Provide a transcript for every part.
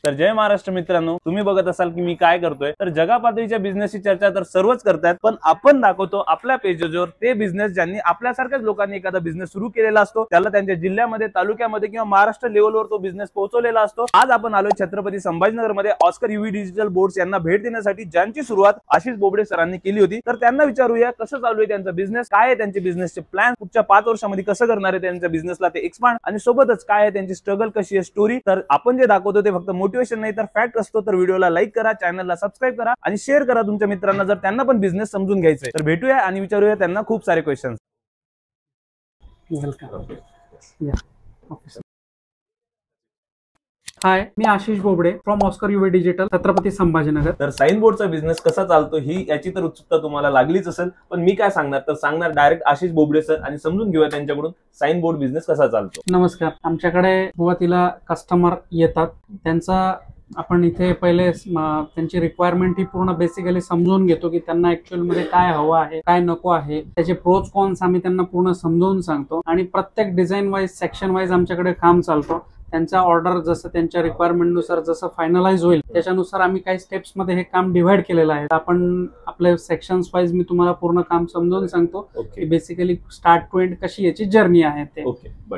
तर जय महाराष्ट्र मित्रांनो, तुम्ही बघत असाल की मी काय करतोय, तर जगा पातळीच्या बिझनेसची चर्चा तर सर्वच करतात, पण आपण दाखवतो आपल्या पेजेसवर ते बिझनेस ज्यांनी आपल्यासारख्याच लोकांनी एखादा बिझनेस सुरू केलेला असतो, त्याला त्यांच्या जिल्ह्यामध्ये, तालुक्यामध्ये किंवा महाराष्ट्र लेवलवर तो बिझनेस पोहोचवलेला असतो। आज आपण आलोय छत्रपती संभाजीनगर मध्ये ऑस्कर यूव्ही डिजिटल बोर्ड्स यांना भेट देण्यासाठी, ज्यांची सुरुवात आशिष बोबडे सरांनी केली होती। तर त्यांना विचारूया कसं चालू आहे त्यांचा बिझनेस, काय आहे त्यांचे बिझनेसचे प्लॅन, पुढच्या 5 वर्षांमध्ये कसं करणार आहे त्यांच्या बिझनेसला ते एक्सपांड, आणि सोबतच काय आहे त्यांची स्ट्रगल, कशी आहे स्टोरी। तर आपण जे दाखवतो ते फक्त मोटिवेशन नाही तर फॅक्ट असतो। तर व्हिडिओला लाईक करा, चॅनलला सबस्क्राईब करा आणि शेअर करा तुमच्या मित्रांना, जर त्यांना पण बिझनेस समजून घ्यायचा आहे। तर भेटूया आणि विचारूया त्यांना खूप सारे questions. High, me Ashish Bobde from Oscar UV digital, Chhatrapati Sambhajinagar. तर साइन बोर्डचा बिझनेस कसा चालतो ही याची तर उत्सुकता तुम्हाला लागलीच असेल, पण मी काय सांगणार तर सांगणार डायरेक्ट आशिष बोबडे सर, आणि समजून घेऊया त्यांच्याकडून साइन बोर्ड बिझनेस कसा चालतो। नमस्कार, आमच्याकडे सुरुवातीला कस्टमर येतात, त्यांचा आपण इथे पहिले त्यांची रिक्वायरमेंट ही पूर्ण बेसिकली समजून घेतो की त्यांना ऍक्च्युअल मध्ये काय हवं आहे, काय नको आहे, त्याचे प्रोज कॉन्स आम्ही त्यांना पूर्ण समजावून सांगतो आणि प्रत्येक डिझाईन वाईज, सेक्शन वाईज आमच्याकडे काम चालतो। त्यांचा ऑर्डर जसं त्यांच्या रिक्वायरमेंट नुसार जसं फायनलाइज होईल त्याच्यानुसार आम्ही काही स्टेप्स मध्ये हे काम डिव्हाइड केलेलं आहे। आपण आपले सेक्शन्स वाईज मी तुम्हाला पूर्ण काम समजावून सांगतो की बेसिकली स्टार्ट टू एंड कशी याची जर्नी आहे ते।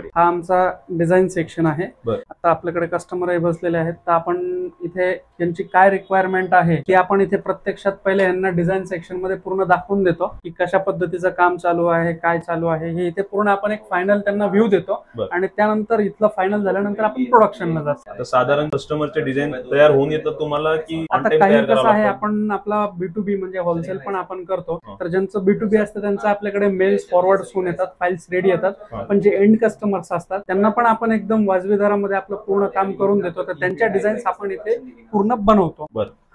हा आमचा डिझाईन सेक्शन आहे। आता आपल्याकडे कस्टमर बसलेले आहेत, तर आपण इथे त्यांची काय रिक्वायरमेंट आहे की आपण इथे प्रत्यक्षात पहिले यांना डिझाईन सेक्शन मध्ये पूर्ण दाखवून देतो की कशा पद्धतीचं काम चालू आहे, काय चालू आहे, हे इथे पूर्ण आपण एक फायनल त्यांना व्ह्यू देतो आणि त्यानंतर इथलं फायनल झाल्यानंतर आपण प्रोडक्शनला जातो। आता साधारण कस्टमरचे डिझाईन तयार होऊन येतात तुम्हाला की आता काही कसं आहे, आपण आपला B2B म्हणजे होलसेल पण आपण करतो, तर ज्यांचं B2B असतं त्यांचं आपल्याकडे मेल्स फॉरवर्ड होऊन येतात, फाईल्स रेडी येतात, पण जे एंड कस्टमर्स असतात त्यांना पण आपण एकदम वाजवी दरामध्ये आपलं पूर्ण काम करून देतो, तर त्यांच्या डिझाईन्स आपण इथे पूर्ण बनवतो।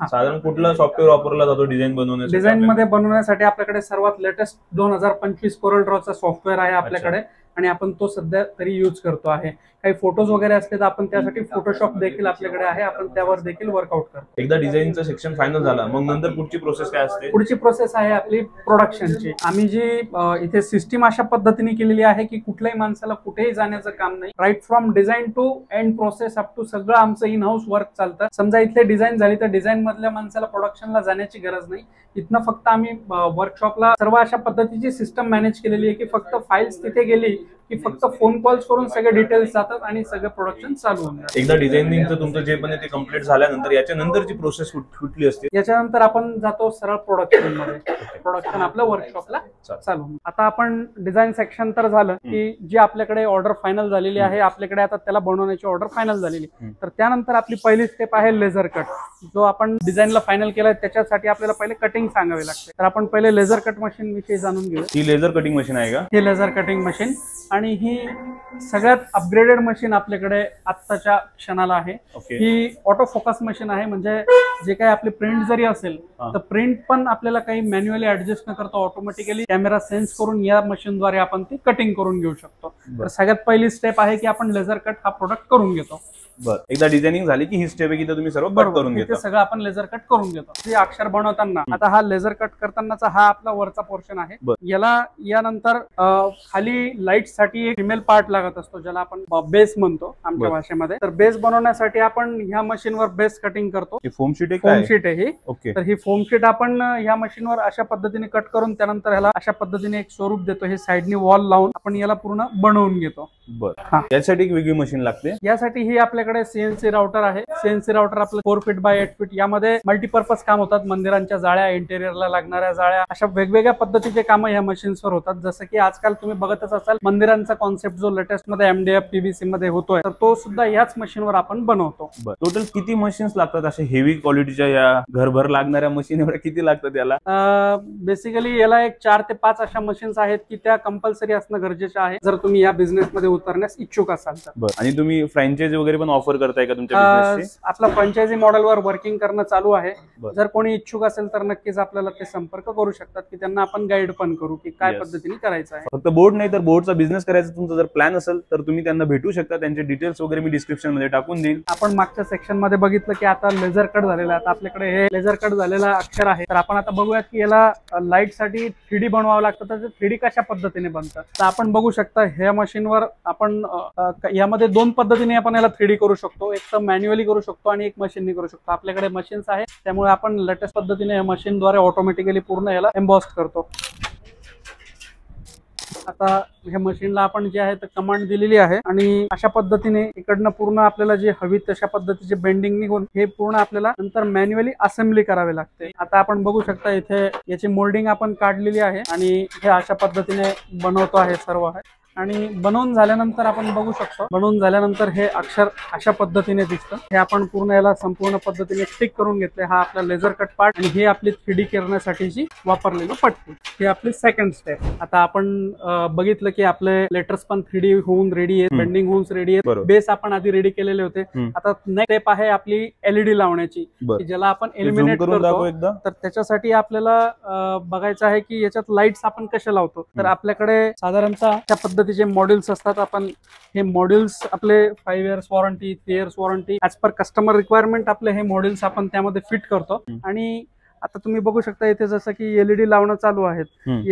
साधारण कुठला सॉफ्टवेअर वापरला जातो डिझाईन बनवण्यासाठी? डिझाईन मध्ये बनवण्यासाठी आपल्याकडे सर्वात लेटेस्ट 2025 कोरल ड्रॉचा सॉफ्टवेअर आहे आपल्याकडे, आणि आपण तो सध्या तरी यूज करतो आहे। काही फोटोज वगैरे असले तर आपण त्यासाठी फोटोशॉप देखील आपल्याकडे आहे, आपण त्यावर देखील वर्कआउट करतो। एकदा डिझाईनचं सेक्शन फायनल झाला, मग नंतर पुढची प्रोसेस काय असते? पुढची प्रोसेस आहे आपली प्रोडक्शनची। आम्ही जी इथे सिस्टीम अशा पद्धतीने केलेली आहे की कुठल्याही माणसाला कुठेही जाण्याचं काम नाही, right from design to end process up to सगळं आमचं इन हाऊस वर्क चालतं। समजा इथे डिझाईन झाली तर डिझाईन मधल्या माणसाला प्रोडक्शनला जाण्याची गरज नाही, इथनं फक्त आम्ही वर्कशॉपला सर्व अशा पद्धतीची सिस्टम मॅनेज केलेली आहे की फक्त फाईल्स तिथे गेली की फक्त फोन कॉल्स करून सगळे डिटेल्स जातात आणि सगळं प्रोडक्शन चालू होऊन जातं। एकदा डिझायनिंगचं तुमचं जे पण ते कंप्लीट झाल्यानंतर याच्या नंतरची प्रोसेस कुठली असते? याच्यानंतर आपण जातो सरळ प्रोडक्शन मध्ये, प्रोडक्शन आपलं वर्कशॉपला चालू। आता आपण डिझाईन सेक्शन तर झालं की जी आपल्याकडे ऑर्डर फायनल झालेली आहे, आपल्याकडे आता त्याला बनवण्याची ऑर्डर फायनल झालेली, तर त्यानंतर आपली पहिली स्टेप आहे लेझर कट। जो आपण डिझाईनला फायनल केलाय त्याच्यासाठी आपल्याला पहिले कटिंग सांगावी लागते, तर आपण पहिले लेझर कट मशीन विषयी जाणून घेऊ। ही लेझर कटिंग मशीन आहे का? हे लेझर कटिंग मशीन, आणि ही सगळ्यात अपग्रेडेड मशीन आपल्याकडे आत्ताच्या क्षणाला आहे। ही ऑटो फोकस मशीन आहे, म्हणजे जे काही आपली प्रिंट जरी असेल तर प्रिंट पण आपल्याला काही मॅन्युअली ऍडजस्ट न करता ऑटोमॅटिकली कॅमेरा सेन्स करून या मशीनद्वारे आपण ती कटिंग करून घेऊ शकतो। तर सगळ्यात पहिली स्टेप आहे की आपण लेझर कट हा प्रोडक्ट करून घेतो। एकदा डिझायनिंग झाली की ही स्टेप आहे की तुम्ही सर्व कट करून घेता? सगळं आपण लेझर कट करून घेतो। हे अक्षर बनवताना, आता हा लेझर कट करतानाचा हा आपला वरचा पोर्शन आहे, याला यानंतर खाली लाईट साठी एक फिमेल पार्ट लागत असतो, ज्याला आपण बेस म्हणतो आमच्या भाषेमध्ये। तर बेस बनवण्यासाठी आपण ह्या मशीनवर बेस कटिंग करतो। फोम शीट आहे ही। तर ही फोम शीट आपण ह्या मशीनवर अशा पद्धतीने कट करून त्यानंतर ह्याला अशा पद्धतीने एक स्वरूप देतो। हे साइडनी वॉल लावून आपण याला पूर्ण बनवून घेतो। यासाठी एक वेगळी मशीन लागते। यासाठी ही आपल्याकडे CNC राउटर आहे। CNC राउटर आपलं 4 फीट बाय 8 फीट, यामध्ये मल्टीपर्पज काम होतात, मंदिरांच्या जाळ्या, इंटेरियरला लागणाऱ्या जाळ्या, अशा वेगवेगळ्या पद्धतीचे काम या मशीन्सवर होतात। जसं की आजकाल तुम्ही बघतच असाल मंदिरांचा कॉन्सेप्ट जो लेटेस्ट मध्ये MDF PVC मध्ये होतोय, तर तो सुद्धा याच मशीनवर आपण बनवतो। टोटल किती मशीन्स लागतात असे हेवी क्वालिटीच्या, या घरभर लागणाऱ्या मशीन एवढ्या किती लागतात याला? बेसिकली याला एक 4 ते 5 अशा मशीन्स आहेत की त्या कंपल्सरी असणं गरजेचं आहे जर तुम्ही या बिझनेस मध्ये उतरण्यास इच्छुक असाल तर। आणि तुम्ही फ्रँचायझी वगैरे पण ऑफर करताय का तुमच्या बिझनेसची? आपला फ्रँचायझी मॉडेलवर वर्किंग करणं चालू आहे। जर कोणी इच्छुक असेल तर नक्कीच आपल्याला ते संपर्क करू शकतात की त्यांना आपण गाईड पण करू की काय पद्धतीने करायचं आहे। फक्त बोर्ड नाही तर बोर्डचा बिझनेस करायचा तुमचा जर प्लॅन असेल तर तुम्ही त्यांना भेटू शकता, त्यांचे डिटेल्स वगैरे मी डिस्क्रिप्शन मध्ये टाकून देईल। आपण मागच्या सेक्शन मध्ये बघितलं की आता लेझर कट झालेला आहे, आता आपल्याकडे हे लेझर कट झालेला अक्षर आहे, तर आपण आता बघूयात की याला लाईट साठी 3D बनवावं लागतं, तर 3D कशा पद्धतीने बनतं। तर आपण बघू शकता ह्या मशीनवर आपण यामध्ये 2 पद्धतीने आपण याला 3D करू शकतो, एक तर मॅन्युअली करू शकतो आणि एक मशीननी करू शकतो. आपल्याकडे मशीन्स आहे, त्यामुळे आपण लेटेस्ट पद्धतीने मशीनद्वारे ऑटोमॅटिकली पूर्ण याला एम्बॉस करतो. आता ह्या मशीनला आपण जे आहे तर कमांड दिलेली आहे आणि अशा पद्धतीने इकडनं पूर्ण आपल्याला जे हवी तशा पद्धतीचे बेंडिंग निघून हे पूर्ण आपल्याला नंतर मॅन्युअली असेंबली करावी लागते. आता आपण बघू शकता इथे याची मोल्डिंग आपण काढलेली आहे आणि हे अशा पद्धतीने बनवतो आहे सर्व आहे. आणि बनवून झाल्यानंतर आपण बघू शकतो, बनवून झाल्यानंतर हे अक्षर अशा पद्धतीने दिसतं. हे आपण पूर्ण याला संपूर्ण पद्धतीने स्टिक करून घेतले. हा आपला लेझर कट पार्ट आणि ही आपली 3D करण्यासाठीची वापरलेली पट्टी. ही आपली सेकंड स्टेप. आता आपण बघितलं की आपले लेटर्स पण 3D होऊन रेडी आहेत, बेंडिंग होऊन रेडी आहेत. बेस आपण आधी रेडी केलेले होते. आता नेक्स्ट स्टेप आहे आपली LED लावण्याची, ज्याला आपण इल्युमिनेट करतो. तर त्याच्यासाठी आपल्याला बघायचं आहे की याच्यात लाईट्स आपण कशा लावतो. तर आपल्याकडे साधारणतः त्या पद्धतीने मॉड्यूल्स असतात. आपण हे मॉड्यूल्स आपले 5 years warranty, 3 years warranty as per customer requirement आपले हे मॉड्यूल्स आपण त्यामध्ये फिट करतो. आणि आता तुम्ही बघू शकता इथे जसं की LED लावणं चालू आहेत.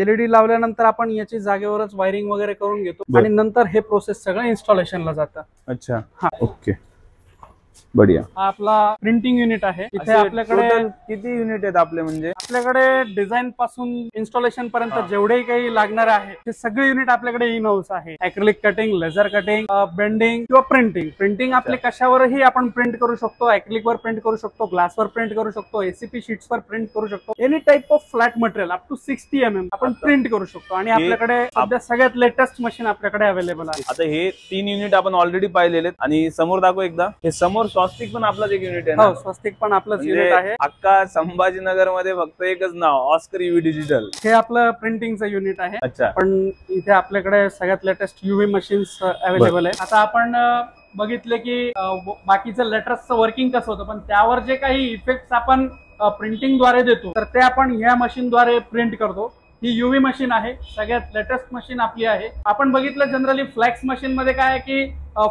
LED लावल्यानंतर आपण याची जागेवरच वायरिंग वगैरे करून घेतो आणि नंतर हे प्रोसेस सगळं इन्स्टॉलेशनला जातं. अच्छा, हा, ओके, बढिया. हा आपला प्रिंटिंग युनिट आहे. इथे आपल्याकडे किती युनिट आहेत आपले, म्हणजे आपल्याकडे डिझाईन पासून इन्स्टॉलेशन पर्यंत जेवढे काही लागणार आहे ते सगळे युनिट आपल्याकडे इन हाऊस आहे. ऍक्रिलिक कटिंग, लेझर कटिंग, बेंडिंग किंवा प्रिंटिंग. प्रिंटिंग आपले कशावरही आपण प्रिंट करू शकतो. ऍक्रिलिक वर प्रिंट करू शकतो, ग्लासवर प्रिंट करू शकतो, ACP शीट्स वर प्रिंट करू शकतो. Any type of flat material up to 60 mm आपण प्रिंट करू शकतो. आणि आपल्याकडे सध्या सगळ्यात लेटेस्ट मशीन आपल्याकडे अवेलेबल आहे. आता हे 3 युनिट आपण ऑलरेडी पाहिलेले आहेत आणि समोर दाखव एकदा. हे समोर स्वस्तिक पण आपलाच एक युनिट आहे. हो, स्वस्तिक पण आपलंच युनिट आहे. अख्खा संभाजीनगर मध्ये फक्त एकच नाव, ऑस्कर UV डिजिटल. हे आपलं प्रिंटिंगचं युनिट आहे. अच्छा. पण इथे आपल्याकडे सगळ्यात लेटेस्ट UV मशीन्स अवेलेबल आहे. आता आपण बघितले की बाकीचं लेटर्सचं वर्किंग कसं होतं, पण त्यावर जे काही इफेक्ट्स आपण प्रिंटिंग द्वारे देतो तर ते आपण या मशीन द्वारे प्रिंट करतो. ही UV मशीन आहे, सगळ्यात लेटेस्ट मशीन आपली आहे. आपण बघितलं जनरली फ्लेक्स मशीन मध्ये काय आहे की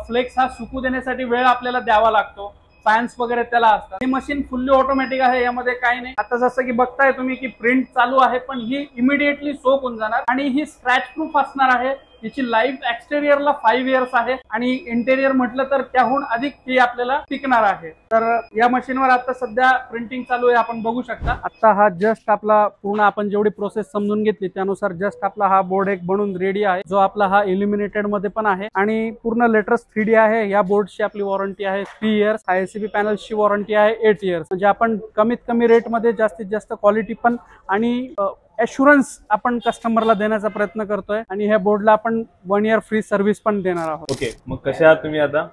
फ्लेक्स हा सुकू देण्यासाठी वेळ आपल्याला द्यावा लागतो, फॅन्स वगैरे त्याला असतात. ही मशीन फुल्ली ऑटोमॅटिक आहे, यामध्ये काही नाही. आता जसं की बघताय तुम्ही की प्रिंट चालू आहे, पण ही इमिडिएटली सोक होऊन जाणार आणि ही स्क्रॅच प्रूफ असणार आहे. याची लाईफ एक्सटेरियरला 5 इयर्स आहे आणि इंटेरियर म्हटलं तर त्याहून अधिक ती आपल्याला टिकणार आहे. तर या मशीनवर आता सध्या प्रिंटिंग चालू आहे, आपण बघू शकता. आता हा जस्ट आपला पूर्ण आपण जेवढी प्रोसेस समजून घेतली त्यानुसार जस्ट आपला हा बोर्ड एक बनून रेडी आहे, जो आपला हा इल्युमिनेटेड मध्ये पण आहे आणि पूर्ण लेटर्स 3D आहे. या बोर्डची आपली वॉरंटी आहे 3 इयर्स. ACP पॅनल्सची वॉरंटी आहे 8 इयर्स. म्हणजे आपण कमीत कमी रेट मध्ये जास्तीत जास्त क्वालिटी पण आणि ॲश्युरन्स आपण कस्टमरला देण्याचा प्रयत्न करतोय. आणि ह्या बोर्डला आपण 1 इयर फ्री सर्व्हिस पण देणार आहोत. ओके, मग कशा आहात तुम्ही आता?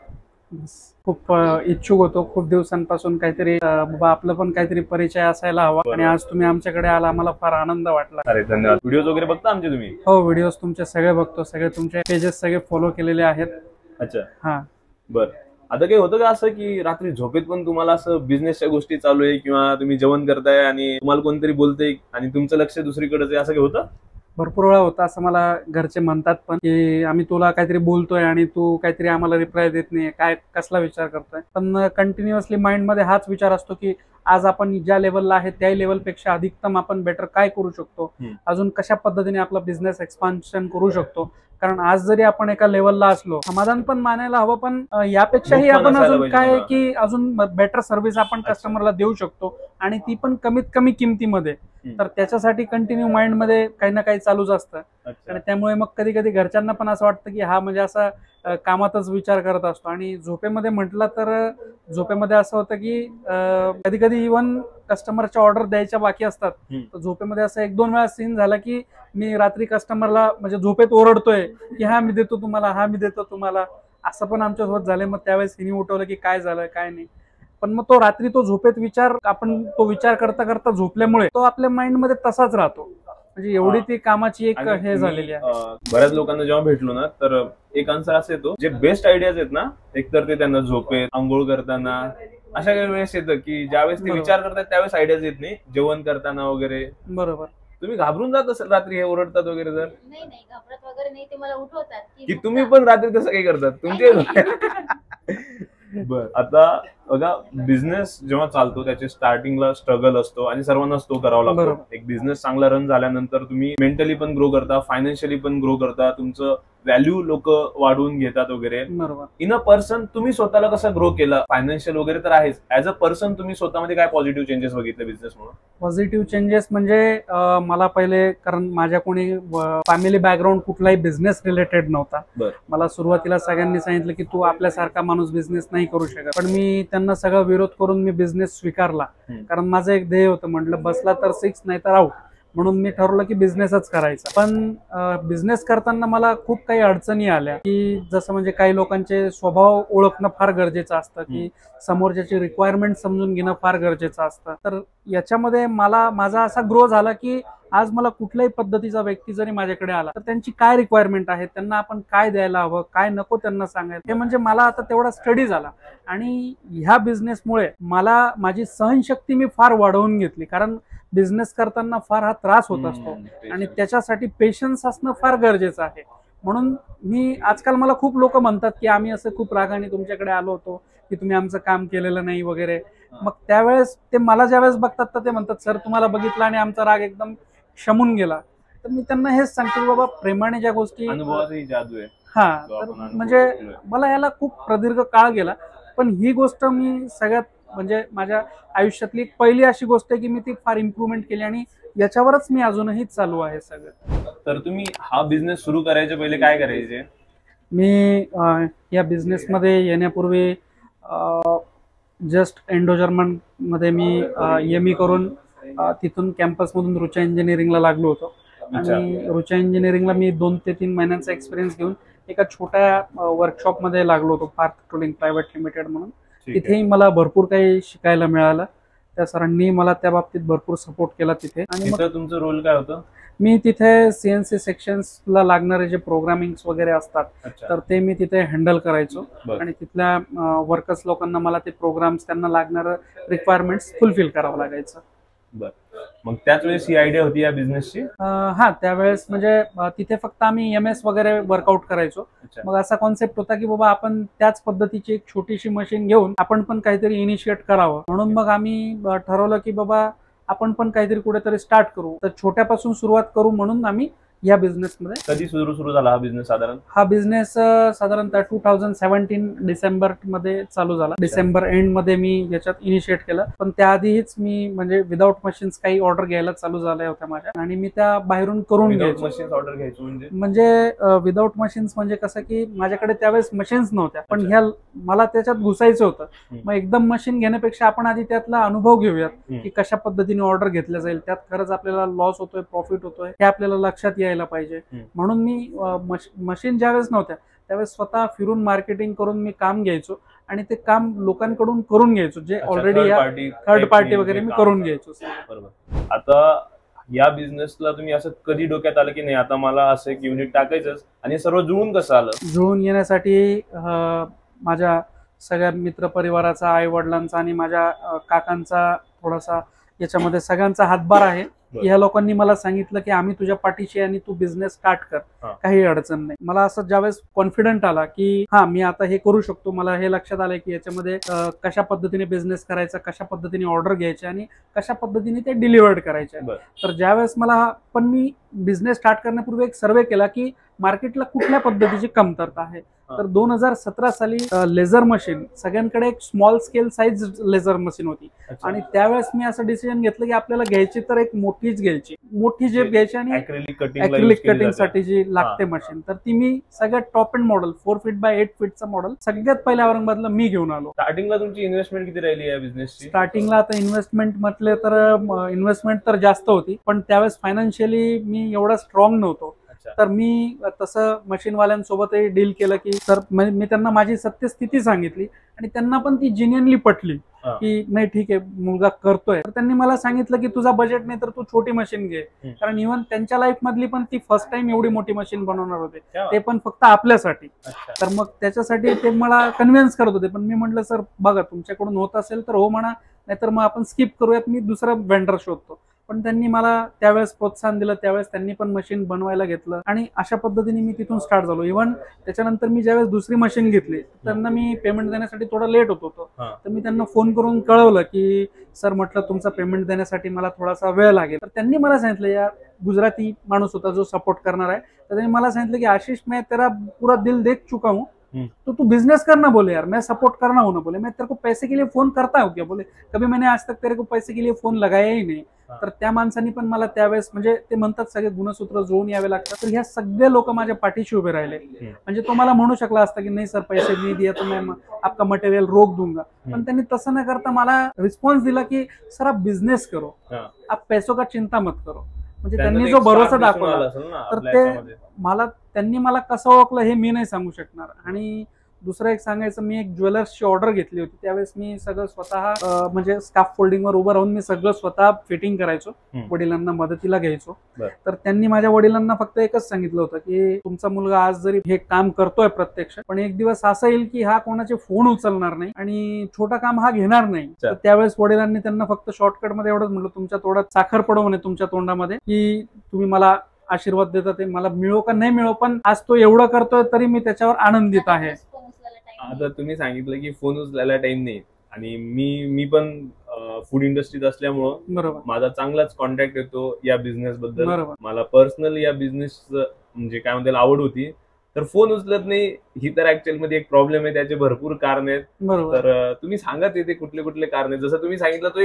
खूप इच्छुक होतो खूप दिवसांपासून, काहीतरी बाबा आपलं पण काहीतरी परिचय असायला हवा आणि आज तुम्ही आमच्याकडे आला, आम्हाला फार आनंद वाटला. अरे धन्यवाद. व्हिडिओज वगैरे बघता आमचे तुम्ही? हो, व्हिडिओज तुमचे सगळे बघतो, सगळे तुमचे पेजेस सगळे फॉलो केलेले आहेत. अच्छा, हा, बर. आता काही होतं का असं की रात्री झोपेत पण तुम्हाला असं बिझनेसच्या गोष्टी चालू आहे किंवा तुम्ही जेवण करताय आणि तुम्हाला कोणतरी बोलतंय आणि तुमचं लक्ष दुसरीकडे आहे, असं काही होतं? भरपूर वेळा होतं असं. मला घरचे म्हणतात पण की आम्ही तुला काहीतरी बोलतोय आणि तू काहीतरी आम्हाला रिप्लाय देत नाही, काय कसला विचार करतोय. पण कंटिन्युअसली माइंड मध्ये हाच विचार असतो की आज आपण ज्या लेवलला आहे त्या लेवलपेक्षा अधिकतम आपण बेटर काय करू शकतो, अजून कशा पद्धतीने आपला बिझनेस एक्सपान्शन करू शकतो. कारण आज जरी आपण एका लेवलला असलो, समाधान पण मानायला हवं, पण यापेक्षाही आपण अजून काय की अजून बेटर सर्व्हिस आपण कस्टमरला देऊ शकतो आणि ती पण कमीत कमी किमतीमध्ये. तर त्याच्यासाठी कंटिन्यू माइंड मध्ये काही ना काही चालूच असतं. आणि त्यामुळे मग कधी कधी घरच्यांना पण असं वाटतं की हा म्हणजे असा कामातच विचार करत असतो. आणि झोपेमध्ये म्हटलं तर झोपेमध्ये असं होतं की कधी कधी इव्हन कस्टमरच्या ऑर्डर द्यायच्या बाकी असतात, तर झोपेमध्ये असं 1-2 वेळा सीन झाला की मी रात्री कस्टमरला म्हणजे झोपेत ओरडतोय की हा मी देतो तुम्हाला, हा मी देतो तुम्हाला, असं पण आमच्यासोबत झालंय. मग त्यावेळेस हिने उठवलं की काय झालं काय नाही. पण मग तो रात्री तो झोपेत विचार आपण तो विचार करता करता झोपल्यामुळे तो आपल्या माइंड मध्ये तसाच राहतो. म्हणजे एवढी ती कामाची एक हे झालेली आहे. बऱ्याच लोकांना जेव्हा भेटलो ना तर एक आन्सर असं येतो, जे बेस्ट आयडियाज आहेत ना, एकतर ते त्यांना झोपेत, आंघोळ करताना, अशा काही वेळेस येतं की ज्यावेळेस ते विचार करतात त्यावेळेस आयडियाज येत नाही, जेवण करताना वगैरे. बरोबर. तुम्ही घाबरून जात असेल रात्री हे ओरडतात वगैरे? जर नाही घाबरत वगैरे नाही, ते मला उठवतात की तुम्ही पण रात्री तसं काही करतात तुमचे? बर. आता बघा, बिझनेस जेव्हा चालतो त्याचे स्टार्टिंगला स्ट्रगल असतो आणि सर्वांनाच तो करावा लागतो. एक बिझनेस चांगला रन झाल्यानंतर तुम्ही मेंटली पण ग्रो करता, फायनान्शियली पण ग्रो करता, तुमचं व्हॅल्यू लोक वाढवून घेतात वगैरे. बरोबर. इन अ पर्सन तुम्ही स्वतःला कसं ग्रो केलं, फायनान्शियल वगैरे तर आहेच, ऍज अ पर्सन तुम्ही स्वतःमध्ये काय पॉझिटिव्ह चेंजेस बघितले बिझनेस म्हणून? पॉझिटिव्ह चेंजेस म्हणजे मला पहिले, कारण माझ्या कोणी फॅमिली बॅकग्राऊंड कुठलाही बिझनेस रिलेटेड नव्हता. बरं. मला सुरुवातीला सगळ्यांनी सांगितलं की तू आपल्यासारखा माणूस बिझनेस नाही करू शकत, पण मी त्यांना सगळं विरोध करून मी बिझनेस स्वीकारला. कारण माझं एक ध्येय होतं, म्हटलं बसला तर 6 नाही तर आउट, म्हणून मी ठरवलं की बिझनेसच करायचा. पण बिझनेस करताना मला खूप काही अडचणी आल्या, की जसं म्हणजे काही लोकांचे स्वभाव ओळखणं फार गरजेचं असतं, की समोरच्याची रिक्वायरमेंट समजून घेणं फार गरजेचं असतं. तर याच्यामध्ये माझा असा ग्रो झाला की आज मला कुठल्याही पद्धतीचा व्यक्ती जरी माझ्याकडे आला तर त्यांची काय रिक्वायरमेंट आहे, त्यांना आपण काय द्यायला हवं, काय नको त्यांना सांगायला, हे म्हणजे मला आता तेवढा स्टडी झाला. आणि ह्या बिझनेसमुळे मला माझी सहनशक्ती मी फार वाढवून घेतली. कारण बिझनेस करताना फार हा त्रास होत असतो आणि त्याच्यासाठी पेशन्स असणं फार गरजेचं आहे. म्हणून मी आजकाल मला खूप लोक म्हणतात की आम्ही असं खूप रागाने तुमच्याकडे आलो होतो की तुम्ही आमचं काम केलेलं नाही वगैरे. मग त्यावेळेस ते मला ज्यावेळेस बघतात तर ते म्हणतात सर तुम्हाला बघितलं आणि आमचा राग एकदम शमून गेला. तर मी त्यांना हेच सांगतो बाबा प्रेमाने ज्या गोष्टी, अनुभवाची जादू आहे. हा, तर म्हणजे मला याला खूप प्रदीर्घ काळ गेला, पण ही गोष्ट मी सगळ्यात म्हणजे माझ्या आयुष्यातली पहिली अशी गोष्ट आहे की मी ती फार इम्प्रूव्हमेंट केली आणि याच्यावरच मी अजूनही चालू आहे सगळं. तर तुम्ही हा बिझनेस सुरू करायच्या पहिले काय करायचे? मी या बिझनेसमध्ये येण्यापूर्वी जस्ट एंडो जर्मन मध्ये मी ME करून तिथून कॅम्पसमधून रुचा इंजिनिअरिंगला लागलो होतो. आणि रुचा इंजिनिअरिंगला मी 2 ते 3 महिन्यांचा एक्सपिरियन्स घेऊन एका छोट्या वर्कशॉपमध्ये लागलो होतो, पार्थ टूलिंग प्रायव्हेट लिमिटेड म्हणून. तिथेही मला भरपूर काही शिकायला मिळालं. त्या सरांनी मला त्या बाबतीत भरपूर सपोर्ट केला तिथे. आणि मग तुमचं रोल काय होतं? मी तिथे CNC सेक्शन्सला लागणारे जे प्रोग्रामिंग वगैरे असतात तर ते मी तिथे हँडल करायचो. आणि तिथल्या वर्कर्स लोकांना मला ते प्रोग्राम्स त्यांना लागणारं रिक्वायरमेंट्स फुलफिल करावं लागायचं. मग त्याच वेळेस ही आयडिया होती या बिझनेसची? हा, त्यावेळेस म्हणजे तिथे फक्त आम्ही MS वगैरे वर्कआउट करायचो. मग असा कॉन्सेप्ट होता की बाबा आपण त्याच पद्धतीची एक छोटीशी मशीन घेऊन आपण पण काहीतरी इनिशिएट करावं. म्हणून मग आम्ही ठरवलं की बाबा आपण पण काहीतरी कुठेतरी स्टार्ट करू, तर छोट्यापासून सुरुवात करू. म्हणून आम्ही या बिझनेसमध्ये. कधी सुरू झाला हा बिझनेस साधारण? हा बिझनेस साधारणतः 2017 डिसेंबर मध्ये चालू झाला. डिसेंबर एंड मध्ये मी याच्यात इनिशिएट केलं. पण त्याआधीच मी म्हणजे विदाऊट मशीन्स काही ऑर्डर घ्यायला चालू झाल्या होत्या माझ्या, आणि मी त्या बाहेरून करून घ्यायचो. मशीन्स ऑर्डर घ्यायचो म्हणजे विदाऊट मशीन्स म्हणजे कसं की माझ्याकडे त्यावेळेस मशीन्स नव्हत्या, पण ह्या मला त्याच्यात घुसायचं होतं. मग एकदम मशीन घेण्यापेक्षा आपण आधी त्यातला अनुभव घेऊयात की कशा पद्धतीने ऑर्डर घेतल्या जाईल, त्यात खरंच आपल्याला लॉस होतोय प्रॉफिट होतोय हे आपल्याला लक्षात यायला पाहिजे. म्हणून मी मशीन ज्यावेळेस नव्हत्या त्यावेळेस स्वतः फिरून मार्केटिंग करून मी काम घ्यायचो आणि ते काम लोकांकडून करून घ्यायचो, जे ऑलरेडी थर्ड पार्टी वगैरे मी करून घ्यायचो. बरोबर. आता या बिझनेसला तुम्ही असं कधी डोक्यात आलं की नाही आता मला असं एक युनिट टाकायचंच, आणि सर्व जुळून कसं आलं? जुळून येण्यासाठी माझ्या सगळ्या मित्र परिवाराचा, आई वडिलांचा आणि माझ्या काकांचा थोडासा याच्यामध्ये सगळ्यांचा हातभार आहे. ह्या लोकांनी मला सांगितलं की आम्ही तुझ्या पाठीशी आणि तू बिझनेस स्टार्ट कर, काही अडचण नाही. मला असं ज्यावेळेस कॉन्फिडंट आला की हा मी आता हे करू शकतो, मला हे लक्षात आलंय की याच्यामध्ये कशा पद्धतीने बिझनेस करायचा, कशा पद्धतीने ऑर्डर घ्यायचे आणि कशा पद्धतीने ते डिलिव्हर्ड करायचे. तर ज्यावेळेस पण मी बिझनेस स्टार्ट करण्यापूर्वी एक सर्वे केला की मार्केटला कुठल्या पद्धतीची कमतरता आहे. तर 2017 साली लेझर मशीन सगळ्यांकडे एक small scale size laser machine होती, आणि त्यावेळेस मी असं डिसिजन घेतलं की आपल्याला घ्यायची तर एक मोठीच घ्यायची, मोठी जेप घ्यायची आणि ऍक्रिलिक कटिंग साठी जी लागते मशीन, तर ती मी सगळ्यात top end model 4 feet by 8 फीटचा मॉडेल सगळ्यात पहिल्या औरंगाबादला मी घेऊन आलो. स्टार्टिंगला तुमची इन्व्हेस्टमेंट किती राहिली या बिझनेसची? स्टार्टिंगला आता इन्व्हेस्टमेंट म्हटले तर इन्व्हेस्टमेंट तर जास्त होती, पण त्यावेळेस फायनान्शियली मी एवढा स्ट्रॉंग नव्हतो. तर मी तसं मशीनवाल्यांसोबतही डील केलं की सर, मी त्यांना माझी सत्यस्थिती सांगितली आणि त्यांना पण ती जेन्युइनली पटली की नाही ठीक आहे मुलगा करतोय. तर त्यांनी मला सांगितलं की तुझा बजेट नाही तर तू छोटी मशीन घे, कारण इव्हन त्यांच्या लाईफ मधली पण ती फर्स्ट टाइम एवढी मोठी मशीन बनवणार होते, ते पण फक्त आपल्यासाठी. तर मग त्याच्यासाठी ते मला कन्व्हिन्स करत होते, पण मी म्हटलं सर बघा तुमच्याकडून होत असेल तर हो म्हणा, नाहीतर मग आपण स्किप करूयात, मी दुसरा वेंडर शोधतो. पण त्यांनी मला त्यावेळेस प्रोत्साहन दिलं, त्यावेळेस त्यांनी पण मशीन बनवायला घेतलं आणि अशा पद्धतीने मी तिथून स्टार्ट झालो. इव्हन त्याच्यानंतर मी ज्यावेळेस दुसरी मशीन घेतली त्यांना मी पेमेंट देण्यासाठी थोडा लेट होत होतो, तर मी त्यांना फोन करून कळवलं की सर म्हटलं तुमचा पेमेंट देण्यासाठी मला थोडासा वेळ लागेल. तर त्यांनी मला सांगितलं, या गुजराती माणूस होता जो सपोर्ट करणार आहे, तर त्यांनी मला सांगितलं की आशीष मैं तेरा पूरा दिल देख चुका हूँ, तो तू बिजनेस करना बोले यार, मैं सपोर्ट करना हूं ना बोले, मैं तेरे को पैसे के लिए फोन करता हूँ क्या बोले, कभी मैंने आज तक तेरे को पैसे के लिए फोन लगाया ही नाही. तर त्या माणसांनी पण मला त्यावेळेस म्हणजे ते म्हणतात सगळे गुणसूत्र जुळून यावे लागतात, तर ह्या सगळे लोक माझ्या पाठीशी उभे राहिले. म्हणजे तो मला म्हणू शकला असता की नाही सर पैसे नहीं दिया तो मैं आपका मटेरियल रोक दूंगा, पण त्यांनी तसं न करता मला रिस्पॉन्स दिला की सर आप बिझनेस करो, आप पैसों का चिंता मत करो. म्हणजे त्यांनी जो भरोसा दाखवला, तर ते त्यांनी मला कसं ओळखलं हे मी नाही सांगू शकणार. आणि दुसरं एक सांगायचं, मी एक ज्वेलर्सची ऑर्डर घेतली होती, त्यावेळेस मी सगळं स्वतः म्हणजे स्काफ फोल्डिंगवर उभं राहून मी सगळं स्वतः फिटिंग करायचो, वडिलांना मदतीला घ्यायचो. तर त्यांनी माझ्या वडिलांना फक्त एकच सांगितलं होतं की तुमचा मुलगा आज जरी हे काम करतोय प्रत्यक्ष, पण एक दिवस असं येईल की हा कोणाचे फोन उचलणार नाही आणि छोटा काम हा घेणार नाही. तर त्यावेळेस वडिलांनी त्यांना फक्त शॉर्टकट मध्ये एवढंच म्हटलं, तुमच्या तोंडात साखर पडो म्हणे, तुमच्या तोंडामध्ये, की तुम्ही मला आशीर्वाद देतात, ते मला मिळो का नाही मिळो, पण आज तो एवढं करतोय तरी मी त्याच्यावर आनंदित आहे. आता तुम्ही सांगितलं की फोन उचलायला टाइम नाही, आणि मी पण फूड इंडस्ट्रीत असल्यामुळं बरोबर माझा चांगलाच कॉन्टॅक्ट येतो या बिझनेस बद्दल. बरोबर. मला पर्सनली या बिझनेस म्हणजे काय म्हणता आवड होती, तर फोन उचलत नाही ही तर ऍक्च्युअल मध्ये एक प्रॉब्लेम आहे, त्याचे भरपूर कारण आहेत. बरोबर. तर तुम्ही सांगा ते कुठले कुठले कारण आहेत. जसं तुम्ही सांगितलं तो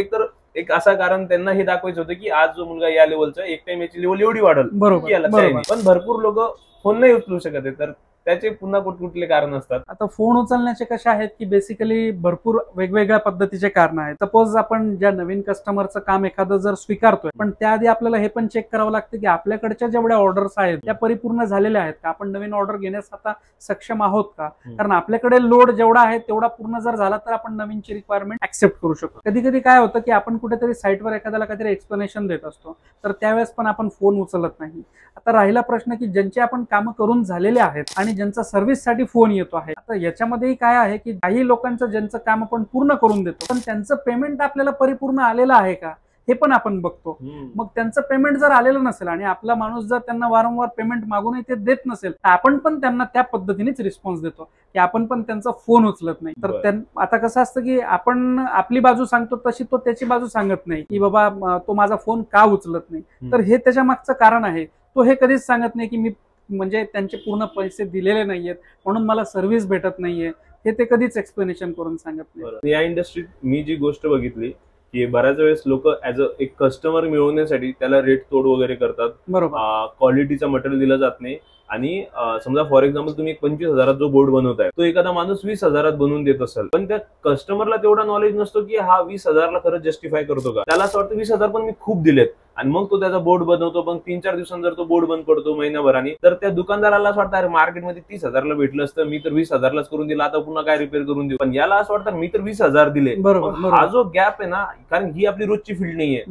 एक असा कारण त्यांना हे दाखवायचं होतं की आज जो मुलगा या लेवलचा एक टाइम याची लेवल एवढी वाढल, बरोबर. पण भरपूर लोक फोन नाही उचलू शकत आहे, तर त्याचे पुन्हा कुठले कारण असतात. आता फोन उचलण्याचे कसे आहेत की बेसिकली भरपूर वेगवेगळ्या पद्धतीचे कारण आहेत. सपोज आपण ज्या नवीन कस्टमरचं काम एखादं जर स्वीकारतोय, पण त्याआधी आपल्याला हे पण चेक करावं लागतं की आपल्याकडच्या जेवढ्या ऑर्डर्स आहेत त्या परिपूर्ण झालेल्या आहेत का, आपण नवीन ऑर्डर घेण्यास आता सक्षम आहोत का. कारण आपल्याकडे लोड जेवढा आहे तेवढा पूर्ण जर झाला तर आपण नवीनची रिक्वायरमेंट ऍक्सेप्ट करू शकतो. कधी कधी काय होतं की आपण कुठेतरी साईटवर एखाद्याला काहीतरी एक्सप्लेनेशन देत असतो, तर त्यावेळेस पण आपण फोन उचलत नाही. आता राहिला प्रश्न की ज्यांचे आपण कामं करून झालेले आहेत आणि ज्यांचा सर्व्हिससाठी फोन येतो आहे, आता याच्यामध्येही काय आहे की काही लोकांचं ज्यांचं काम आपण पूर्ण करून देतो, पण त्यांचं पेमेंट आपल्याला परिपूर्ण आलेलं आहे का हे पण आपण बघतो. मग त्यांचं पेमेंट जर आलेलं नसेल आणि आपला माणूस जर त्यांना वारंवार पेमेंट मागूनही ते देत नसेल, तर आपण पण त्यांना त्या पद्धतीनेच रिस्पॉन्स देतो की आपण पण त्यांचा फोन उचलत नाही. तर आता कसं असतं की आपण आपली बाजू सांगतो तशी तो त्याची बाजू सांगत नाही की बाबा तो माझा फोन का उचलत नाही. तर हे त्याच्या मागचं कारण आहे. तो हे कधीच सांगत नाही की मी म्हणजे त्यांचे पूर्ण पैसे दिलेले नाहीयेत म्हणून मला सर्व्हिस भेटत नाहीये, हे ते कधीच एक्सप्लेनेशन करून सांगत नाही. या इंडस्ट्रीत मी जी गोष्ट बघितली की बऱ्याच वेळेस लोक ऍज अ एक कस्टमर मिळवण्यासाठी त्याला रेट तोड वगैरे करतात. बरोबर. क्वालिटीचं मटेरियल दिलं जात नाही, आणि समजा फॉर एक्झाम्पल तुम्ही 25,000 जो बोर्ड बनवताय तो एखादा माणूस 20,000 बनवून देत असेल, पण त्या कस्टमरला तेवढा नॉलेज नसतो की हा 20,000 खरंच जस्टिफाय करतो का. त्याला असं वाटतं 20,000 पण मी खूप दिलेत, आणि मग तो त्याचा बोर्ड बनवतो, पण 3-4 दिवसांनी जर तो बोर्ड बंद पडतो महिनाभराने, तर त्या दुकानदाराला असं वाटतं अरे मार्केटमध्ये 30,000 भेटलं असतं, मी तर 20,000 करून दिला, आता पुन्हा काय रिपेअर करून देऊ. पण याला असं वाटतं मी तर 20,000 दिले. हा जो गॅप आहे ना, कारण ही आपली रोजची फील्ड नाहीये,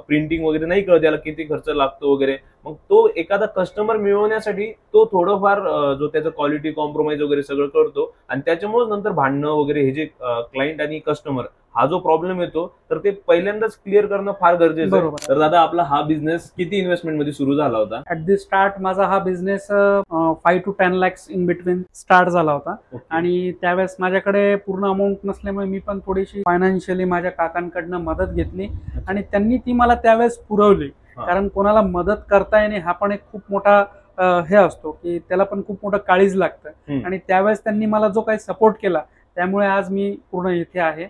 प्रिंटिंग वगैरे नाही कळत याला किती खर्च लागतो वगैरे. मग तो एखादा कस्टमर मिळवण्यासाठी तो थोडंफार जो त्याचं क्वालिटी कॉम्प्रोमाइज वगैरे सगळं करतो, आणि त्याच्यामुळे नंतर भांडणं वगैरे हे जे क्लायंट आणि कस्टमर हा जो प्रॉब्लेम येतो, तर ते पहिल्यांदाच क्लिअर करणं फार गरजेचं आहे. तर दादा आपला हा बिझनेस किती इन्व्हेस्टमेंट मध्ये सुरू झाला होता? ऍट दी स्टार्ट माझा हा business 5 to 10 lakhs in between start झाला होता. आणि त्यावेळेस माझ्याकडे पूर्ण अमाऊंट नसल्यामुळे मी पण थोडीशी फायनान्शियली माझ्या काकांकडनं मदत घेतली, आणि त्यांनी ती मला त्यावेळेस पुरवली. कारण कोणाला मदत करता येणे हा पण एक खूखूप मोठा हे असतो की त्याला पण खूप मोठं काळीज लागतं, आणि त्यावेळेस त्यांनी मला जो काही सपोर्ट केला त्यामुळे आज मी पूर्ण इथे आहे.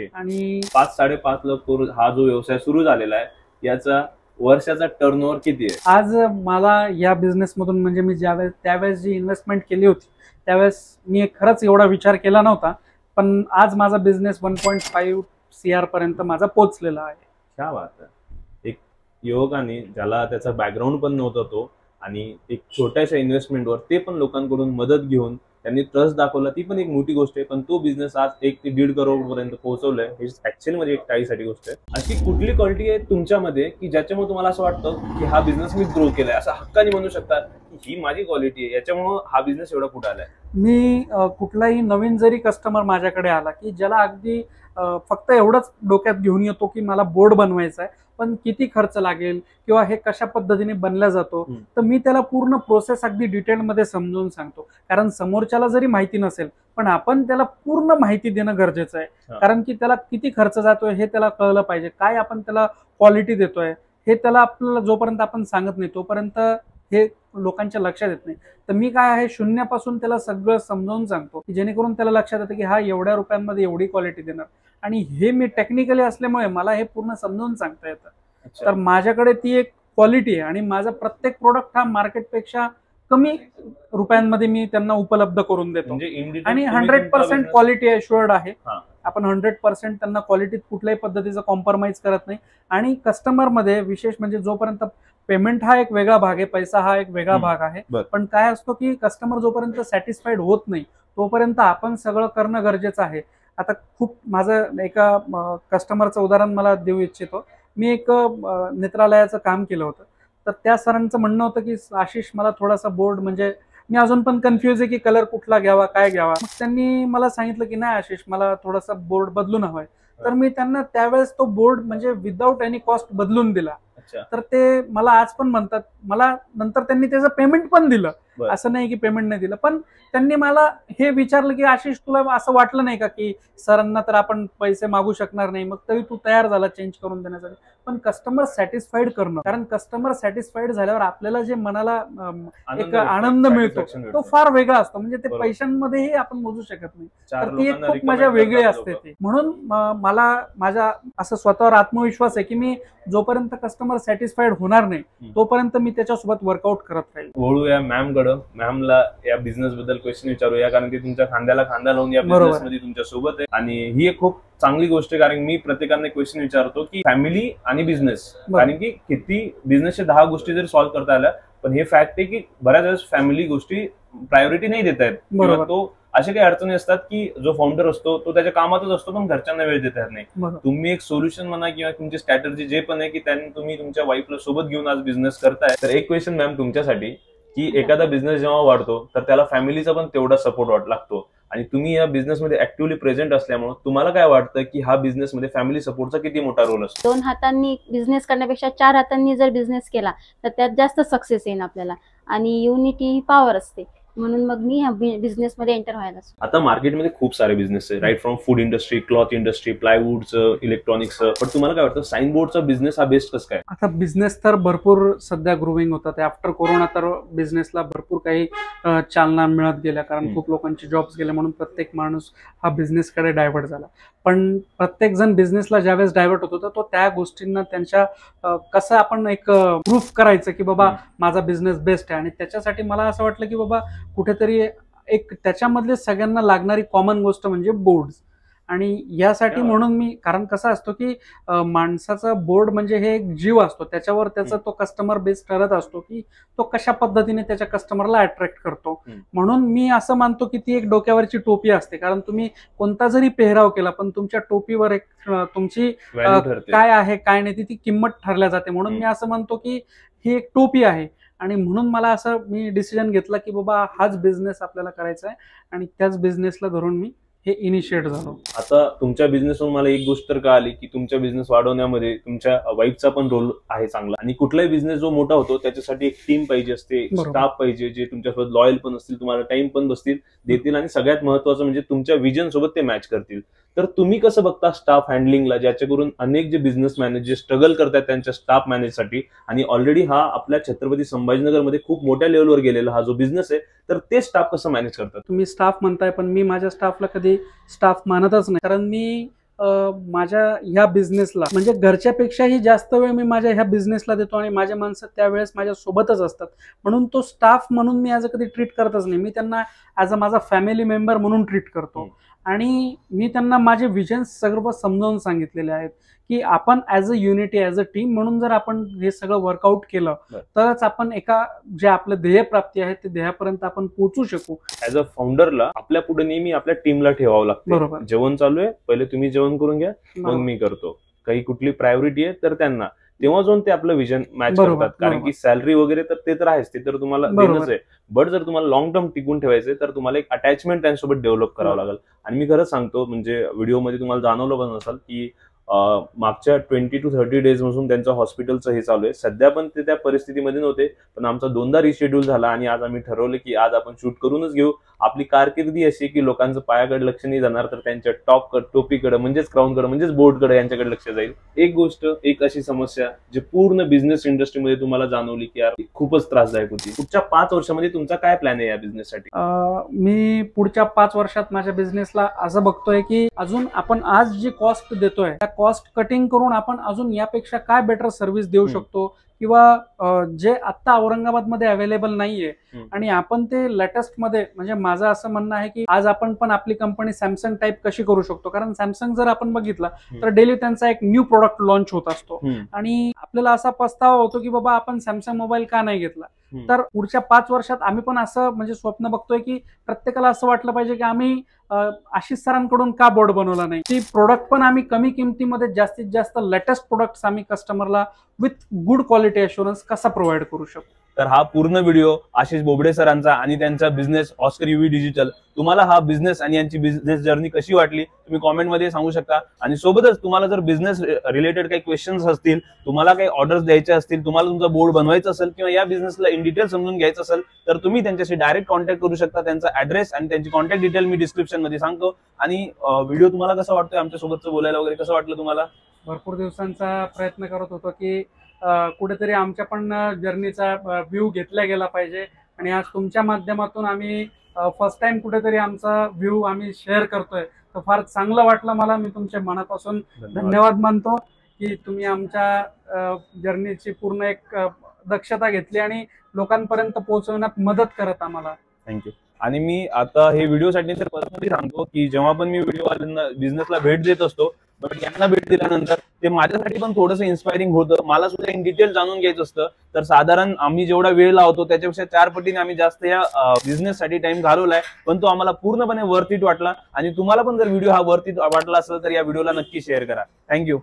आणि 5-5.5 लाख हा जो व्यवसाय सुरू झालेला आहे याचा वर्षाचा टर्नओव्हर किती आहे आज? मला या बिझनेस मधून म्हणजे मी त्यावेळेस जी इन्व्हेस्टमेंट केली होती त्यावेळेस मी खरंच एवढा विचार केला नव्हता, पण आज माझा बिझनेस 1.5 CR पर्यंत माझा पोहोचलेला आहे. क्या बात आहे. एक युवकाने ज्याला त्याचा बॅकग्राऊंड पण नव्हता तो, आणि एक छोट्याशा इन्व्हेस्टमेंटवर ते पण लोकांकडून मदत घेऊन त्यांनी ट्रस्ट दाखवला, ती पण एक मोठी गोष्ट आहे. पण तो बिझनेस आज 1 ते 1.5 करोड पर्यंत पोहोचवलाय, हे ऍक्च्युअली मध्ये एक टाळीसाठी गोष्ट आहे. अशी कुठली क्वालिटी आहे तुमच्यामध्ये की ज्याच्यामुळे तुम्हाला असं वाटतं की हा बिझनेस मी ग्रो केलाय, असं हक्काने म्हणू शकता की ही माझी क्वालिटी आहे, याच्यामुळे हा बिझनेस एवढा पुढे आलाय. मी कुठलाही नवीन जरी कस्टमर माझ्याकडे आला की ज्याला अगदी फक्त एवढंच डोक्यात घेऊन येतो की मला बोर्ड बनवायचा आहे, पण किती खर्च लागेल किंवा हे कशा पद्धतीने बनला जातो, तर मी त्याला पूर्ण प्रोसेस अगदी डिटेलमध्ये समजून सांगतो. कारण समोरच्याला जरी माहिती नसेल पण आपण त्याला पूर्ण माहिती देणं गरजेचं आहे. कारण की त्याला किती खर्च जातोय हे त्याला कळलं पाहिजे, काय आपण त्याला क्वालिटी देतोय हे त्याला आपल्याला जोपर्यंत आपण सांगत नाही तोपर्यंत हे लोकांच्या लक्षात येत नाही. तर मी काय आहे शून्यापासून त्याला सगळं समजावून सांगतो की जेणेकरून त्याला लक्षात येतं की हा एवढ्या रुपयांमध्ये एवढी क्वालिटी देणार, आणि हे मी टेक्निकली असल्यामुळे मला हे पूर्ण समजावून सांगता येतं. तर माझ्याकडे ती एक क्वालिटी आहे आणि माझा प्रत्येक प्रोडक्ट हा मार्केटपेक्षा कमी रुपयांमध्ये मी त्यांना उपलब्ध करून देतो. आणि 100% क्वालिटी अश्युअर्ड आहे. आपण 100% त्यांना क्वालिटीत कुठल्याही पद्धतीचं कॉम्प्रोमाइज करत नाही. आणि कस्टमरमध्ये विशेष म्हणजे जोपर्यंत पेमेंट हा एक वेगळा भाग आहे, पैसा हा एक वेगळा भाग आहे, पण काय असतो की कस्टमर जोपर्यंत सॅटिस्फाईड होत नाही तोपर्यंत आपण सगळं करणं गरजेचं आहे. आता खूप माझं एका कस्टमरचं उदाहरण मला देऊ इच्छितो. मी एक नेत्रालयाचं काम केलं होतं, तर त्या सरांचं म्हणणं होतं की आशिष मला थोडासा बोर्ड म्हणजे मी अजून पण कन्फ्युज आहे की कलर कुठला घ्यावा काय घ्यावा. मग त्यांनी मला सांगितलं की नाही आशिष मला थोडासा बोर्ड बदलून हवाय. तर मी त्यांना त्यावेळेस तो बोर्ड म्हणजे विदाऊट एनी कॉस्ट बदलून दिला. तर ते मला आज पण म्हणतात, मला नंतर त्यांनी त्याचं पेमेंट पण दिलं, असं नाही की पेमेंट नाही दिलं, पण त्यांनी मला हे विचारलं की आशिष तुला असं वाटलं नाही का की सरांना तर आपण पैसे मागू शकणार नाही, मग तरी तू तयार झाला चेंज करून देण्यासाठी. पण कस्टमर सॅटिस्फाईड करणं, कारण कस्टमर सॅटिस्फाईड झाल्यावर आपल्याला जे मनाला एक आनंद मिळतो तो फार वेगळा असतो. म्हणजे ते पैशांमध्येही आपण मोजू शकत नाही. तर ती एक खूप मजा वेगळी असते ती. म्हणून मला माझा असं स्वतःवर आत्मविश्वास आहे की मी जोपर्यंत कस्टमर सॅटिस्फाईड होणार नाही तोपर्यंत मी त्याच्यासोबत वर्कआउट करत राहील. वळूया मॅम कडे. मॅमला या बिझनेस बद्दल क्वेश्चन विचारूया, कारण की तुमच्या खांद्याला खांदा लावून या बिझनेस मध्ये तुमच्या सोबत आहे. आणि ही एक खूप चांगली गोष्ट आहे, कारण मी प्रत्येकाने क्वेश्चन विचारतो की फॅमिली आणि बिझनेस, कारण की किती बिझनेसच्या 10 गोष्टी जरी सॉल्व्ह करता आल्या पण हे फॅक्ट आहे की बऱ्याच वेळेस फॅमिली गोष्टी प्रायोरिटी नाही देत आहेत. तो अशा काही अडचणी असतात की जो फाउंडर असतो तो त्याच्या कामातच असतो पण घरच्यांना वेळ देता येत नाही. तुम्ही एक सोल्युशन म्हणा किंवा तुमची स्ट्रॅटेजी जे पण आहे की त्यांनी तुम्ही तुमच्या वाईफला सोबत घेऊन आज बिझनेस करताय. तर एक क्वेश्चन मॅम तुमच्यासाठी की एखादा बिझनेस जेव्हा वाढतो तर त्याला फॅमिलीचा पण तेवढा सपोर्ट लागतो, आणि तुम्ही या बिझनेसमध्ये ऍक्टिव्हली प्रेझेंट असल्यामुळे तुम्हाला काय वाटतं की हा बिझनेसमध्ये फॅमिली सपोर्टचा किती मोठा रोल असतो? 2 हातांनी बिझनेस करण्यापेक्षा 4 हातांनी जर बिझनेस केला तर त्यात जास्त सक्सेस येईल आपल्याला, आणि युनिटी ही पॉवर असते. म्हणून मग मी ह्या बिझनेस मध्ये एंटर व्हायला. आता मार्केटमध्ये खूप सारे बिझनेस आहे, right from food industry, cloth industry, प्लायवूडचं, इलेक्ट्रॉनिक्सचं, पण तुम्हाला काय वाटतं साइन बोर्डचा बिझनेस हा बेस्ट कसं काय? आता बिझनेस तर भरपूर सध्या ग्रोविंग होतात. आफ्टर कोरोना तर बिझनेसला भरपूर काही चालना मिळत गेल्या, कारण खूप लोकांचे जॉब्स गेले म्हणून प्रत्येक माणूस हा बिझनेसकडे डायव्हर्ट झाला. पण प्रत्येक जण बिझनेसला ज्यावेळेस डायव्हर्ट होतो तो त्या गोष्टींना त्यांच्या कसं आपण एक प्रूफ करायचं की बाबा माझा बिझनेस बेस्ट आहे. आणि त्याच्यासाठी मला असं वाटलं की बाबा कुठेतरी एक त्याच्यामधले सगळ्यांना लागणारी कॉमन गोष्ट म्हणजे बोर्ड्स. आणि यासाठी म्हणून मी, कारण कसं असतो की माणसाचा बोर्ड म्हणजे हे एक जीव असतो, त्याच्यावर त्याचा तो कस्टमर बेस ठरत असतो की तो कशा पद्धतीने त्याच्या कस्टमरला अट्रॅक्ट करतो. म्हणून मी असं मानतो की ती एक डोक्यावरची टोपी असते, कारण तुम्ही कोणता जरी पेहराव केला पण तुमच्या टोपीवर एक तुमची काय आहे काय नाही ती किंमत ठरल्या जाते. म्हणून मी असं म्हणतो की ही एक टोपी आहे. आणि म्हणून मला असं मी डिसिजन घेतला की बाबा हाच बिझनेस आपल्याला करायचा आहे, आणि त्याच बिझनेसला धरून मी हे इनिशिएट झालो. आता तुमच्या बिझनेसवरून मला एक गोष्ट तर कळाली की तुमच्या बिझनेस वाढवण्यामध्ये तुमच्या वाईफचा पण रोल आहे चांगला. आणि कुठलाही बिझनेस जो मोठा होतो त्याच्यासाठी एक टीम पाहिजे असते, स्टाफ पाहिजे जे तुमच्यासोबत लॉयल पण असतील, तुम्हाला टाइम पण देतील, आणि सगळ्यात महत्वाचं म्हणजे तुमच्या विजन सोबत ते मॅच करतील. तर तुम्ही कसं बघता स्टाफ हँडलिंगला, ज्याच्याकडून अनेक जे बिझनेसमॅन जे स्ट्रगल करतात त्यांच्या स्टाफ मॅनेजसाठी, आणि ऑलरेडी हा आपल्या छत्रपती संभाजीनगरमध्ये खूप मोठ्या लेवलवर गेलेला हा जो बिझनेस आहे, तर ते स्टाफ कसं मॅनेज करतात? तुम्ही स्टाफ म्हणताय पण मी माझ्या स्टाफला कधी स्टाफ मानतच नाही, कारण मी माझ्या ह्या बिझनेसला म्हणजे घरच्यापेक्षाही जास्त वेळ मी माझ्या ह्या बिझनेसला देतो, आणि माझे माणसं त्यावेळेस माझ्या सोबतच असतात. म्हणून तो स्टाफ म्हणून मी ॲज अ कधी ट्रीट करतच नाही. मी त्यांना ॲज अ माझा फॅमिली मेंबर म्हणून ट्रीट करतो. आणि मी त्यांना माझे विजन सर्व समजावून सांगितलेले आहेत की आपण as a unity, as a team म्हणून जर आपण हे सगळं वर्कआउट केलं तरच आपण एका जे आपलं ध्येय प्राप्ती आहे ते ध्येयापर्यंत आपण पोहोचू शकू. ॲज अ फाउंडरला आपल्या पुढे नेहमी आपल्या टीमला ठेवावं लागतं. बरोबर. जेवण चालू आहे, पहिले तुम्ही जेवण करून घ्या, मग मी करतो. काही कुठली प्रायोरिटी आहे तर त्यांना, तेव्हा जाऊन ते आपलं विजन मॅच बरोबर, करतात. कारण बरोबर. की सॅलरी वगैरे तर ते तर आहेच, ते तर तुम्हाला बरोबर. देणंच आहे. बट जर तुम्हाला लॉंग टर्म टिकून ठेवायचे तर तुम्हाला एक अटॅचमेंट त्यांच्यासोबत डेव्हलप करावं लागेल. आणि मी खरंच सांगतो, म्हणजे व्हिडिओमध्ये तुम्हाला जाणवलं पण असेल की मागच्या 20 to 30 डेज पासून त्यांचं हॉस्पिटलचं हे चालू आहे. सध्या पण ते त्या परिस्थितीमध्ये नव्हते, पण आमचा 2दा रिशेड्यूल झाला आणि आज आम्ही ठरवलं की आज आपण शूट करूनच घेऊ. आपली कारकिर्दी अशी की लोकांचं पायाकडे लक्ष नाही जाणार, तर त्यांच्या टोपीकडे म्हणजेच क्राऊनकडे म्हणजेच बोर्डकडे यांच्याकडे लक्ष जाईल. एक गोष्ट, एक अशी समस्या जी पूर्ण बिझनेस इंडस्ट्रीमध्ये तुम्हाला जाणवली की यार खूपच त्रासदायक होती. पुढच्या 5 वर्षामध्ये तुमचा काय प्लॅन आहे या बिझनेससाठी? मी पुढच्या 5 वर्षात माझ्या बिझनेसला असं बघतोय की अजून आपण आज जी कॉस्ट देतोय त्या कॉस्ट कटिंग करून आपण अजून यापेक्षा काय बेटर सर्व्हिस देऊ शकतो, किंवा जे आता औरंगाबादमध्ये अवेलेबल नाहीये आणि आपण ते लेटेस्ट मध्ये, म्हणजे माझं असं म्हणणं आहे की आज आपण पण आपली कंपनी सॅमसंग टाईप कशी करू शकतो. कारण सॅमसंग जर आपण बघितलं तर डेली त्यांचा एक न्यू प्रोडक्ट लॉन्च होत असतो आणि आपल्याला असा पस्तावा होतो की बाबा आपण सॅमसंग मोबाईल का नाही घेतला. तर पुढच्या 5 वर्षात आम्ही पण असं म्हणजे स्वप्न बघतोय की प्रत्येकाला असं वाटलं पाहिजे की आम्ही आशिष सरांकडून का बोर्ड बनवला नाही. ती प्रोडक्ट पण आम्ही कमी किमतीमध्ये जास्तीत जास्त लेटेस्ट प्रोडक्ट्स आम्ही कस्टमरला विथ गुड क्वालिटी अश्युरन्स कसा प्रोव्हाइड करू शकतो. तर हा पूर्ण व्हिडिओ आशिष बोबडे सरांचा आणि त्यांचा बिझनेस ऑस्कर युव्ही डिजिटल. तुम्हाला हा बिझनेस आणि यांची बिझनेस जर्नी कशी वाटली तुम्ही कॉमेंटमध्ये सांगू शकता. आणि सोबतच तुम्हाला जर बिझनेस रिलेटेड काही क्वेश्चन्स असतील, तुम्हाला काही ऑर्डर्स द्यायचे असतील, तुम्हाला तुमचा बोर्ड बनवायचा असेल किंवा या बिझनेसला इन डिटेल समजून घ्यायचं असेल तर तुम्ही त्यांच्याशी डायरेक्ट कॉन्टॅक्ट करू शकता. त्यांचा ऍड्रेस आणि त्यांची कॉन्टॅक्ट डिटेल मी डिस्क्रिप्शन मध्ये सांगतो. आणि व्हिडिओ तुम्हाला कसा वाटतोय, आमच्यासोबतचं बोलायला वगैरे कसं वाटलं तुम्हाला? भरपूर दिवसांचा प्रयत्न करत होतो की कुठेतरी आमच्या पण जर्नीचा व्ह्यू घेतला गेला पाहिजे आणि आज तुमच्या माध्यमातून आम्ही फर्स्ट टाइम कुठेतरी आमचा व्ह्यू आम्ही शेअर करतोय. तर फार चांगलं वाटलं मला. मी तुमच्या मनापासून धन्यवाद मानतो की तुम्ही आमच्या जर्नीची पूर्ण एक दक्षता घेतली आणि लोकांपर्यंत पोहोचवण्यात मदत करत आम्हाला. थँक्यू. आणि मी आता हे व्हिडिओसाठी तर पर्सनली सांगतो की जेव्हा पण मी व्हिडिओ बिझनेसला भेट देत असतो, पण यांना भेट दिल्यानंतर ते माझ्यासाठी पण थोडंसं इन्स्पायरिंग होतं. मला सुद्धा इन डिटेल जाणून घ्यायचं असतं. तर साधारण आम्ही जेवढा वेळ लावतो त्याच्यापेक्षा 4 पटीने आम्ही जास्त या बिझनेससाठी टाइम घालवलाय, पण तो आम्हाला पूर्णपणे वर्थ इट वाटला. आणि तुम्हाला पण जर व्हिडिओ हा वर्थ इट वाटला असेल तर या व्हिडिओला नक्की शेअर करा. थँक्यू.